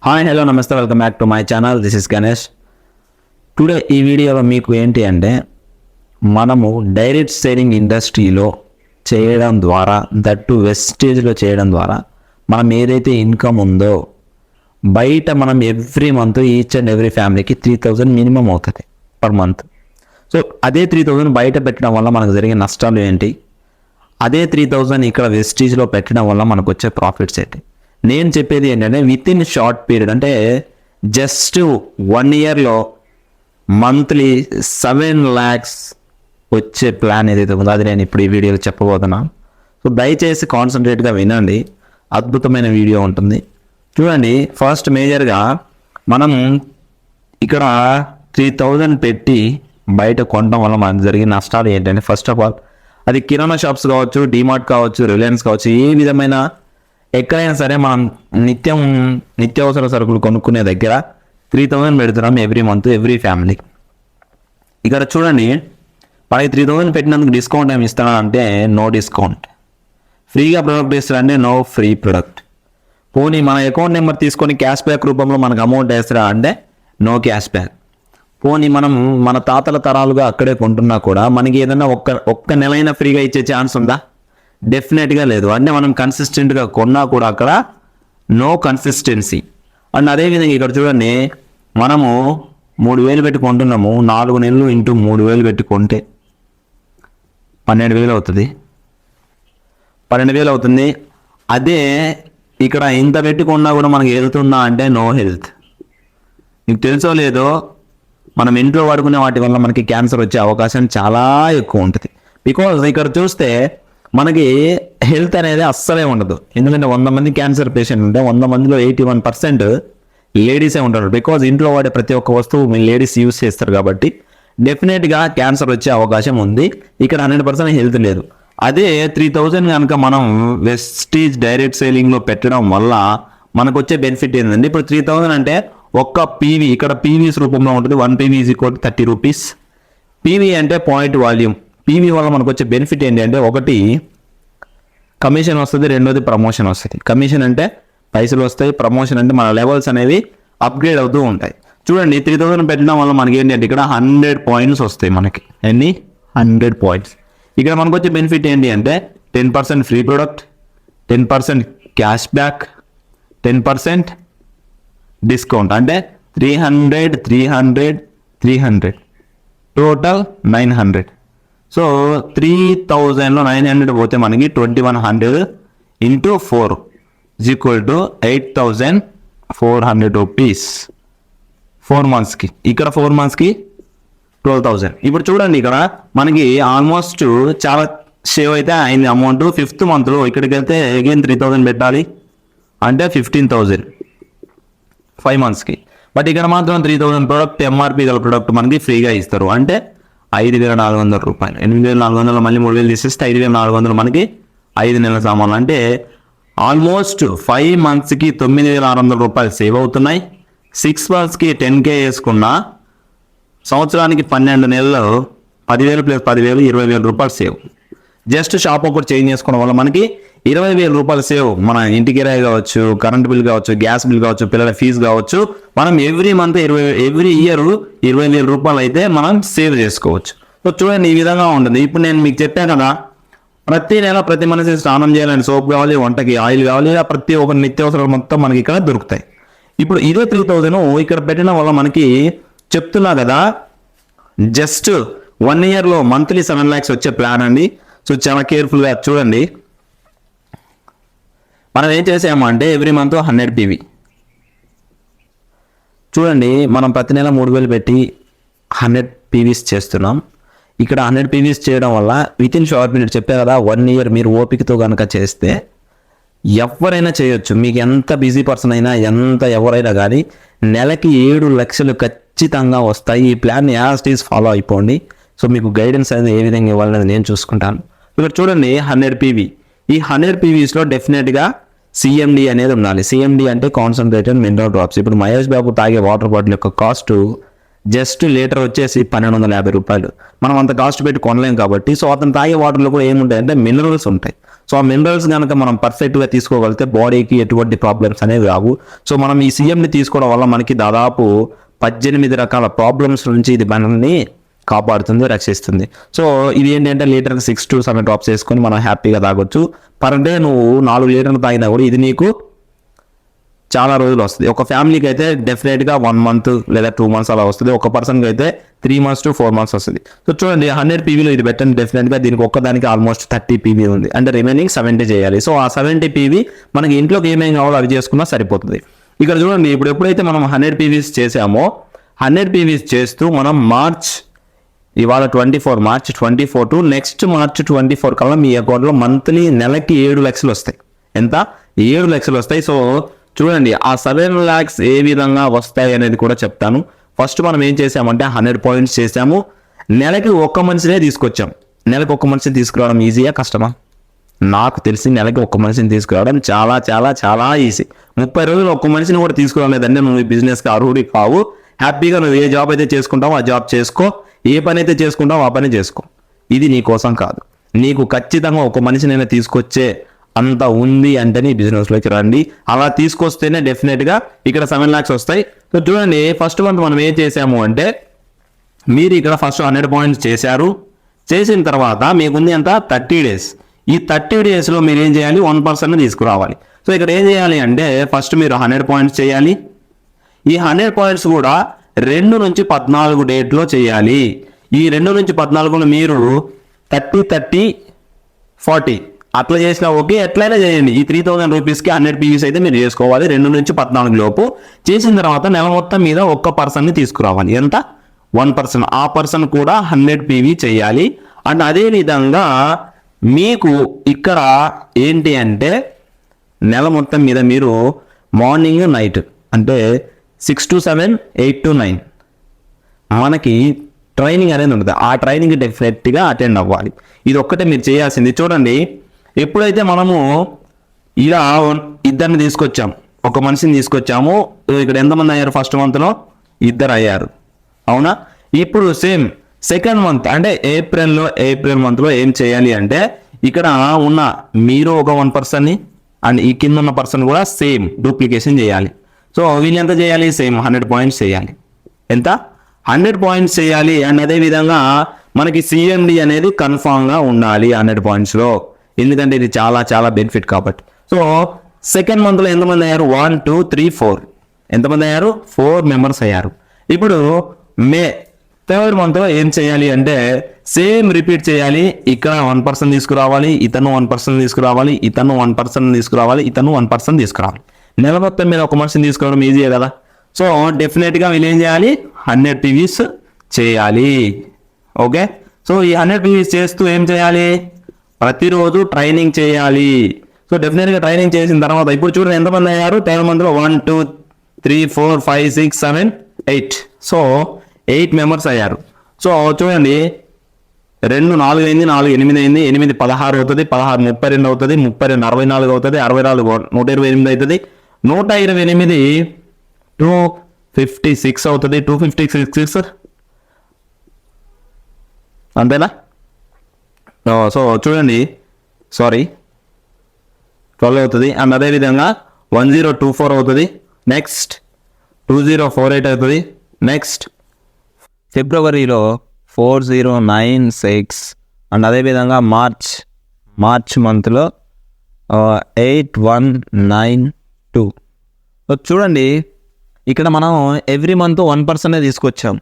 Hi hello నమస్తే welcome back to my channel. This is Ganesh. Today ఈ వీడియోలో మీకు ఏంటి అంటే మనము డైరెక్ట్ సేలింగ్ ఇండస్ట్రీలో చేయడం ద్వారా దట్టు వెస్టేజ్లో చేయడం ద్వారా మనం ఏదైతే ఇన్కమ్ ఉందో బయట మనం every month each and every ఫ్యామిలీకి 3,000 మినిమం అవుతుంది పర్ మంత్. సో అదే 3,000 బయట పెట్టడం వల్ల మనకు జరిగే నష్టాలు ఏంటి, అదే 3,000 ఇక్కడ వెస్టేజ్లో పెట్టడం వల్ల మనకు వచ్చే ప్రాఫిట్స్ ఏంటి. నేను చెప్పేది ఏంటంటే విత్ ఇన్ షార్ట్ పీరియడ్ అంటే జస్ట్ 1 ఇయర్లో మంత్లీ 7 lakhs వచ్చే ప్లాన్ ఏదైతే ఉందో అది నేను ఇప్పుడు ఈ వీడియోలో చెప్పబోతున్నాను. సో దయచేసి కాన్సన్ట్రేట్గా వినండి, అద్భుతమైన వీడియో ఉంటుంది. చూడండి, ఫస్ట్ మేజర్గా మనం ఇక్కడ 3,000 పెట్టి బయట కొనడం వల్ల మనకు జరిగే నష్టాలు ఏంటంటే, ఫస్ట్ ఆఫ్ ఆల్ అది కిరాణా షాప్స్ కావచ్చు, డిమార్ట్ కావచ్చు, రిలయన్స్ కావచ్చు, ఏ విధమైన ఎక్కడైనా సరే మనం నిత్యావసర సరుకులు కొనుక్కునే దగ్గర 3,000 పెడుతున్నాం ఎవ్రీ మంత్ ఎవ్రీ ఫ్యామిలీ. ఇక్కడ చూడండి, మనకి 3,000 పెట్టినందుకు డిస్కౌంట్ ఏమి ఇస్తాను అంటే నో డిస్కౌంట్. ఫ్రీగా ప్రొడక్ట్ ఇస్తారంటే నో ఫ్రీ ప్రొడక్ట్. పోనీ మన అకౌంట్ నెంబర్ తీసుకొని క్యాష్ బ్యాక్ రూపంలో మనకు అమౌంట్ వేస్తారా అంటే నో క్యాష్ బ్యాక్. పోనీ మనం మన తాతల తరాలుగా అక్కడే కొంటున్నా కూడా మనకి ఏదైనా ఒక్క నెలైనా ఫ్రీగా ఇచ్చే ఛాన్స్ ఉందా? డెఫినెట్గా లేదు. అంటే మనం కన్సిస్టెంట్గా కొన్నా కూడా అక్కడ నో కన్సిస్టెన్సీ. అండ్ అదేవిధంగా ఇక్కడ చూడండి, మనము 3,000 పెట్టి కొంటున్నాము, 4 నెలలు ఇంటూ 3,000 పెట్టి కొంటే 12,000 అవుతుంది. 12,000 అవుతుంది. అదే ఇక్కడ ఇంత పెట్టి కొన్నా కూడా మనకి వెళ్తుందా అంటే నో హెల్త్. మీకు తెలుసో లేదో, మనం ఇంట్లో వాడుకునే వాటి వల్ల మనకి క్యాన్సర్ వచ్చే అవకాశం చాలా ఎక్కువ ఉంటుంది. బికాజ్ ఇక్కడ చూస్తే మనకి హెల్త్ అనేది అస్సలే ఉండదు. ఎందుకంటే 100 మంది క్యాన్సర్ పేషెంట్ ఉంటే 100 మందిలో 81% లేడీసే ఉంటారు. బికాజ్ ఇంట్లో వాడే ప్రతి ఒక్క వస్తువు మీ లేడీస్ యూస్ చేస్తారు కాబట్టి డెఫినెట్గా క్యాన్సర్ వచ్చే అవకాశం ఉంది. ఇక్కడ 100% హెల్త్ లేదు. అదే 3,000 కనుక మనం వెస్టీజ్ డైరెక్ట్ సేలింగ్లో పెట్టడం వల్ల మనకు వచ్చే బెనిఫిట్ ఏంటంటే, ఇప్పుడు 3,000 అంటే ఒక్క పీవీ, ఇక్కడ పీవీస్ రూపంలో ఉంటుంది. 1 PV is equal to 30 rupees. PV అంటే పాయింట్ వాల్యూమ్. పీవీ వల్ల మనకు వచ్చే బెనిఫిట్ ఏంటి అంటే, ఒకటి కమిషన్ వస్తుంది, రెండోది ప్రమోషన్ వస్తుంది. కమిషన్ అంటే పైసలు వస్తాయి, ప్రమోషన్ అంటే మన లెవెల్స్ అనేవి అప్గ్రేడ్ అవుతూ ఉంటాయి. చూడండి, 3,000 పెట్టడం వల్ల మనకి ఏంటి అంటే ఇక్కడ 100 పాయింట్స్ వస్తాయి. మనకి ఎన్ని 100 పాయింట్స్. ఇక్కడ మనకు వచ్చే బెనిఫిట్ ఏంటి అంటే 10% free product, 10% cash back, 10% discount. అంటే 300 టోటల్ 900. సో 3,000లో 900 పోతే మనకి 2,100 ఇంటూ 4 ఈక్వల్ టు 8,400 రూపీస్ 4 మంత్స్కి. ఇక్కడ 4 మంత్స్కి 12,000. ఇప్పుడు చూడండి, ఇక్కడ మనకి ఆల్మోస్ట్ చాలా సేవ్ అయితే అయింది అమౌంట్. 5th మంత్లో ఇక్కడికి వెళ్తే అగైన్ 3,000 పెట్టాలి అంటే 15,000 5 మంత్స్కి. బట్ ఇక్కడ మాత్రం 3,000 ప్రోడక్ట్ ఎంఆర్పి గల ప్రోడక్ట్ మనకి ఫ్రీగా ఇస్తారు. అంటే 5,400 రూపాయలు. 8,400 మళ్ళీ 3,000 తీసేస్తే 5,400 మనకి 5 నెలల సామాన్లు. అంటే ఆల్మోస్ట్ 5 మంత్స్కి 9,600 రూపాయలు సేవ్ అవుతున్నాయి. 6 మంత్స్కి 10K వేసుకున్న సంవత్సరానికి 12 నెలలు 10,000 ప్లస్ 10,000 20,000 రూపాయలు సేవ్. జస్ట్ షాప్ ఒకటి చేంజ్ చేసుకోవడం వల్ల మనకి 20,000 రూపాయలు సేవ్. మన ఇంటి కిరాయి కావచ్చు, కరెంట్ బిల్ కావచ్చు, గ్యాస్ బిల్ కావచ్చు, పిల్లల ఫీజు కావచ్చు, మనం ఎవ్రీ మంత్ ఎవ్రీ ఇయర్ 20,000 రూపాయలు అయితే మనం సేవ్ చేసుకోవచ్చు. సో చూడండి, ఈ విధంగా ఉంటుంది. ఇప్పుడు నేను మీకు చెప్పాను కదా, ప్రతి నెల ప్రతి మనిషి స్నానం చేయాలని సోప్ కావాలి, వంటకి ఆయిల్ కావాలి, ప్రతి ఒక్క నిత్యావసరాలు మొత్తం మనకి ఇక్కడ దొరుకుతాయి. ఇప్పుడు ఇదే 3,000 ఇక్కడ పెట్టడం వల్ల మనకి చెప్తున్నా కదా, జస్ట్ 1 ఇయర్లో మంత్లీ 7 lakhs వచ్చే ప్లాన్ అండి. సో చాలా కేర్ఫుల్గా చూడండి. మనం ఏం చేసామంటే ఎవ్రీ మంత్ 100 PV. చూడండి, మనం ప్రతి నెల 3,000 పెట్టి 100 PVs చేస్తున్నాం. ఇక్కడ 100 PVs చేయడం వల్ల విత్ ఇన్ షార్ట్ పీరియడ్ చెప్పే కదా, 1 ఇయర్ మీరు ఓపికతో కనుక చేస్తే ఎవరైనా చేయొచ్చు. మీకు ఎంత బిజీ పర్సన్ అయినా, ఎవరైనా కానీ నెలకి 7 లక్షలు ఖచ్చితంగా వస్తాయి. ఈ ప్లాన్ యాజ్ ఈజ్ ఫాలో అయిపోండి. సో మీకు గైడెన్స్ అనేది ఏ విధంగా ఇవ్వాలనేది నేను చూసుకుంటాను. ఇక్కడ చూడండి, 100 PV. ఈ 100 PVస్లో డెఫినెట్గా CMD అనేది ఉండాలి. CMD అంటే కాన్సన్ట్రేటెడ్ మినరల్ డ్రాప్స్. ఇప్పుడు మహేష్ బాబు తాగే వాటర్ బాటిల్ యొక్క కాస్ట్ జస్ట్ లీటర్ వచ్చేసి 1,250 రూపాయలు. మనం అంత కాస్ట్ పెట్టి కొనలేం కాబట్టి, సో అతను తాగే వాటర్లో కూడా ఏముంటాయంటే మినరల్స్ ఉంటాయి. సో ఆ మినరల్స్ కనుక మనం పర్ఫెక్ట్గా తీసుకోగలిగితే బాడీకి ఎటువంటి ప్రాబ్లమ్స్ అనేవి రావు. సో మనం ఈ సీఎంని తీసుకోవడం వల్ల మనకి దాదాపు 18 రకాల ప్రాబ్లమ్స్ నుంచి ఇది మనల్ని కాపాడుతుంది, రక్షిస్తుంది. సో ఇది ఏంటంటే లీటర్కి 6 to 7 డ్రాప్స్ వేసుకొని మనం హ్యాపీగా తాగొచ్చు. పర్ డే నువ్వు 4 లీటర్లు తాగినా కూడా ఇది నీకు చాలా రోజులు వస్తుంది. ఒక ఫ్యామిలీకి అయితే డెఫినెట్గా 1 month లేదా 2 months అలా వస్తుంది. ఒక పర్సన్కి అయితే 3 months to 4 months వస్తుంది. సో చూడండి 100 PVలో ఇది పెట్టండి, డెఫినెట్గా దీనికి ఒక్కదానికి ఆల్మోస్ట్ 30 PV ఉంది, అంటే రిమైనింగ్ 70 చేయాలి. సో ఆ 70 PV మనకి ఇంట్లోకి ఏమేమి కావాలో అవి చేసుకున్నా సరిపోతుంది. ఇక్కడ చూడండి, ఇప్పుడు ఎప్పుడైతే మనం 100 PVs చేసామో 100 PVs చేస్తూ మనం ఇవాళ 24 March 24 టు నెక్స్ట్ March 24 కల్లా మీ అకౌంట్లో మంత్లీ నెలకి 7 లక్షలు వస్తాయి. ఎంత? 7 లక్షలు వస్తాయి. సో చూడండి ఆ 7 lakhs ఏ విధంగా వస్తాయి అనేది కూడా చెప్తాను. ఫస్ట్ మనం ఏం చేసామంటే 100 points చేసాము, నెలకి ఒక్క మనిషినే తీసుకొచ్చాం. నెలకి ఒక్క మనిషిని తీసుకురావడం ఈజీయా కష్టమా? నాకు తెలిసి నెలకి ఒక్క మనిషిని తీసుకురావడం చాలా చాలా చాలా ఈజీ. 30 రోజులు ఒక్క మనిషిని కూడా తీసుకురాలేదంటే నువ్వు ఈ బిజినెస్కి అర్హుడి కావు. హ్యాపీగా నువ్వు ఏ జాబ్ అయితే చేసుకుంటావో ఆ జాబ్ చేసుకో, ఏ పని అయితే చేసుకుంటావో ఆ పని చేసుకో. ఇది నీ కోసం కాదు, నీకు ఖచ్చితంగా ఒక మనిషినైనా తీసుకొచ్చే అంత ఉంది అంటే నీ బిజినెస్లోకి రండి. అలా తీసుకొస్తేనే డెఫినెట్గా ఇక్కడ 7 lakhs వస్తాయి. సో చూడండి, ఫస్ట్ మంత్ మనం ఏం చేసాము అంటే మీరు ఇక్కడ ఫస్ట్ 100 points చేశారు. చేసిన తర్వాత మీకుంది ఎంత? 30 days. ఈ 30 daysలో మీరు ఏం చేయాలి? 1% తీసుకురావాలి. సో ఇక్కడ ఏం చేయాలి అంటే ఫస్ట్ మీరు 100 points చేయాలి. ఈ 100 points కూడా 2 నుంచి 14 డేట్లో చేయాలి. ఈ 2 నుంచి 14లో మీరు 30, 30, 40 అట్లా చేసినా ఓకే, ఎట్లయినా చేయండి. ఈ 3000 రూపీస్కి 100 PVs అయితే మీరు చేసుకోవాలి 2 నుంచి 14 లోపు. చేసిన తర్వాత నెల మొత్తం మీద ఒక్క పర్సన్ని తీసుకురావాలి. ఎంత? 1%. ఆ పర్సన్ కూడా 100 PV చేయాలి. అండ్ అదే విధంగా మీకు ఇక్కడ ఏంటి అంటే నెల మొత్తం మీద మీరు మార్నింగ్ నైట్ అంటే 6 to 7, 8 to 9 మనకి ట్రైనింగ్ అనేది ఉంటుంది. ఆ ట్రైనింగ్ డెఫినెట్గా అటెండ్ అవ్వాలి. ఇది ఒక్కటే మీరు చేయాల్సింది. చూడండి, ఎప్పుడైతే మనము ఇలా ఇద్దరిని తీసుకొచ్చాం, ఒక మనిషిని తీసుకొచ్చాము, ఇక్కడ ఎంతమంది అయ్యారు? ఫస్ట్ మంత్లో 2 అయ్యారు, అవునా? ఇప్పుడు సేమ్ సెకండ్ మంత్ అంటే ఏప్రిల్ మంత్లో ఏం చేయాలి అంటే ఇక్కడ ఉన్న మీరు ఒక 1%ని అండ్ ఈ కింద ఉన్న పర్సన్ కూడా సేమ్ డూప్లికేషన్ చేయాలి. సో వీళ్ళు ఎంత చేయాలి? సేమ్ 100 points చేయాలి. ఎంత? 100 points చేయాలి. అండ్ అదేవిధంగా మనకి CMD అనేది కన్ఫామ్గా ఉండాలి 100 pointsలో, ఎందుకంటే ఇది చాలా చాలా బెనిఫిట్ కాబట్టి. సో సెకండ్ మంత్లో ఎంతమంది అయ్యారు? 1, 2, 3, 4 ఎంతమంది అయ్యారు? 4 members అయ్యారు. ఇప్పుడు థర్డ్ మంత్లో ఏం చేయాలి అంటే సేమ్ రిపీట్ చేయాలి. ఇక్కడ 1% తీసుకురావాలి, ఇతను 1% తీసుకురావాలి, ఇతను 1% తీసుకురావాలి, ఇతను 1% తీసుకురావాలి. నెల మొత్తం మీద ఒక మనిషిని తీసుకురావడం ఈజీయే కదా. సో డెఫినెట్గా వీళ్ళు ఏం చేయాలి? 100 PVs చేయాలి. ఓకే, సో ఈ 100 PVs చేస్తూ ఏం చేయాలి? ప్రతిరోజు ట్రైనింగ్ చేయాలి. సో డెఫినెట్గా ట్రైనింగ్ చేసిన తర్వాత ఇప్పుడు చూడండి ఎంతమంది అయ్యారు? 10 మంత్లో 1, 2, 3, 4, 5, 6, 7, 8. సో 8 members అయ్యారు. సో చూడండి 2, 4 అయింది, 4, 8 అయింది, 8, 16 అవుతుంది, 16, 32 అవుతుంది, 32, 64 అవుతుంది, 64, 128 అవుతుంది, 128, 256 అవుతుంది, 256 అంతేనా? సో చూడండి, సారీ 12 అవుతుంది. అండ్ అదేవిధంగా 1024 అవుతుంది, నెక్స్ట్ 2048 అవుతుంది, నెక్స్ట్ ఫిబ్రవరిలో 4096 అండ్ అదేవిధంగా మార్చ్ మంత్లో 8192. సో చూడండి, ఇక్కడ మనం ఎవ్రీ మంత్ 1% తీసుకొచ్చాం.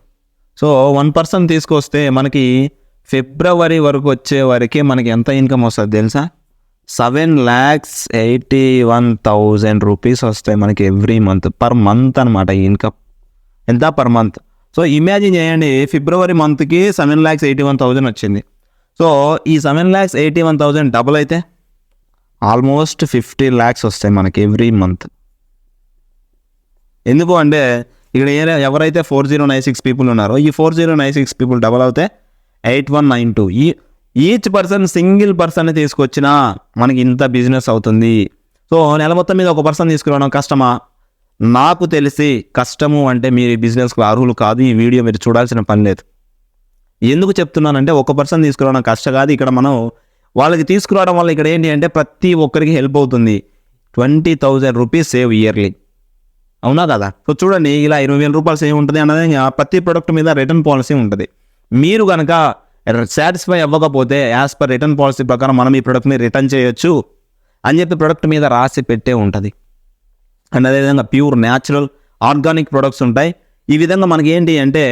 సో 1% తీసుకొస్తే మనకి ఫిబ్రవరి వరకు వచ్చే వరకే మనకి ఎంత ఇన్కమ్ వస్తుంది తెలుసా? 7,81,000 రూపీస్ వస్తాయి మనకి ఎవ్రీ మంత్, పర్ మంత్ అనమాట ఈ ఇన్కమ్. ఎంత? Per month. సో ఇమాజిన్ చేయండి, ఫిబ్రవరి మంత్కి 7,81,000 వచ్చింది. సో ఈ 7,81,000 డబుల్ అయితే ఆల్మోస్ట్ 50 lakhs వస్తాయి మనకి ఎవ్రీ మంత్. ఎందుకు అంటే ఇక్కడ ఎవరైతే 4096 పీపుల్ ఉన్నారో ఈ 4096 పీపుల్ డబల్ అవుతే 8192. ఈచ్ పర్సన్ సింగిల్ పర్సన్ తీసుకొచ్చినా మనకి ఇంత బిజినెస్ అవుతుంది. సో నెల మొత్తం మీద ఒక పర్సన్ తీసుకురావడం కష్టమా? నాకు తెలిసి కష్టము అంటే మీరు ఈ బిజినెస్కి అర్హులు కాదు. ఈ వీడియో మీరు చూడాల్సిన పని లేదు. ఎందుకు చెప్తున్నానంటే ఒక పర్సన్ తీసుకురావడం కష్టం కాదు. ఇక్కడ మనం వాళ్ళకి తీసుకురావడం వల్ల ఇక్కడ ఏంటి అంటే ప్రతి ఒక్కరికి హెల్ప్ అవుతుంది. 20,000 రూపీస్ సేవ్ ఇయర్లీ, అవునా కదా? సో చూడండి, ఇలా 20,000 రూపాయలు సేవ్ ఉంటుంది అన్నది ప్రతి ప్రొడక్ట్ మీద రిటర్న్ పాలసీ ఉంటుంది. మీరు కనుక సాటిస్ఫై అవ్వకపోతే యాజ్ పర్ రిటర్న్ పాలసీ ప్రకారం మనం ఈ ప్రొడక్ట్ని రిటర్న్ చేయొచ్చు అని చెప్పి ప్రొడక్ట్ మీద రాసి పెట్టే ఉంటుంది. అండ్ అదేవిధంగా ప్యూర్ న్యాచురల్ ఆర్గానిక్ ప్రొడక్ట్స్ ఉంటాయి. ఈ విధంగా మనకి ఏంటి అంటే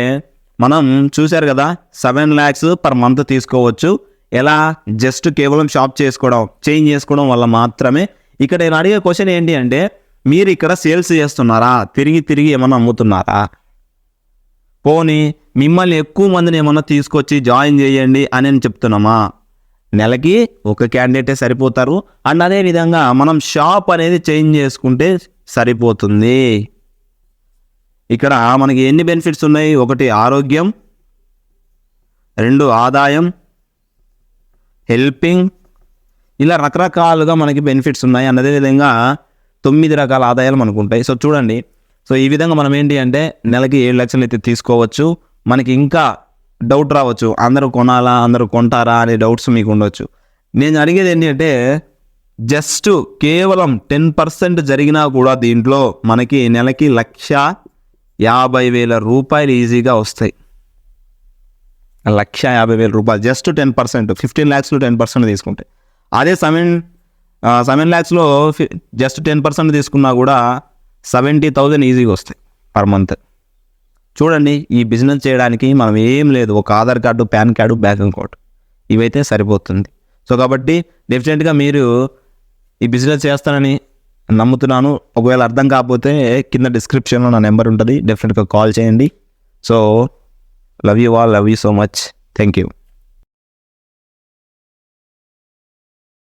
మనం చూశారు కదా 7 lakhs పర్ మంత్ తీసుకోవచ్చు. ఎలా? జస్ట్ కేవలం షాప్ చేసుకోవడం, చేంజ్ చేసుకోవడం వల్ల మాత్రమే. ఇక్కడ నేను అడిగే క్వశ్చన్ ఏంటి అంటే మీరు ఇక్కడ సేల్స్ చేస్తున్నారా, తిరిగి ఏమన్నా అమ్ముతున్నారా? పోనీ మిమ్మల్ని ఎక్కువ మందిని ఏమన్నా తీసుకొచ్చి జాయిన్ చేయండి అని చెప్తున్నామా? నెలకి ఒక క్యాండిడేటే సరిపోతారు. అండ్ అదేవిధంగా మనం షాప్ అనేది చేంజ్ చేసుకుంటే సరిపోతుంది. ఇక్కడ మనకి ఎన్ని బెనిఫిట్స్ ఉన్నాయి? 1 ఆరోగ్యం, 2 ఆదాయం, హెల్పింగ్, ఇలా రకరకాలుగా మనకి బెనిఫిట్స్ ఉన్నాయి. అదే విధంగా 9 రకాల ఆదాయాలు మనకు ఉంటాయి. సో చూడండి, సో ఈ విధంగా మనం ఏంటి అంటే నెలకి 7 లక్షలు అయితే తీసుకోవచ్చు. మనకి ఇంకా డౌట్ రావచ్చు, అందరూ కొనాలా, అందరూ కొంటారా అనే డౌట్స్ మీకు ఉండొచ్చు. నేను అడిగేది ఏంటి అంటే జస్ట్ కేవలం 10% జరిగినా కూడా దీంట్లో మనకి నెలకి 1,50,000 రూపాయలు ఈజీగా వస్తాయి. 1,50,000 రూపాయలు జస్ట్ 10%, 15 lakhsలో 10% తీసుకుంటే. అదే 7 lakhsలో జస్ట్ 10% తీసుకున్నా కూడా 70,000 ఈజీగా వస్తాయి పర్ మంత్. చూడండి, ఈ బిజినెస్ చేయడానికి మనం ఏం లేదు, ఒక Aadhaar card, pan card, bank account, ఇవైతే సరిపోతుంది. సో కాబట్టి డెఫినెట్గా మీరు ఈ బిజినెస్ చేస్తానని నమ్ముతున్నాను. ఒకవేళ అర్థం కాకపోతే కింద డిస్క్రిప్షన్లో నా నెంబర్ ఉంటుంది, డెఫినెట్గా కాల్ చేయండి. So love you all, love you so much, thank you.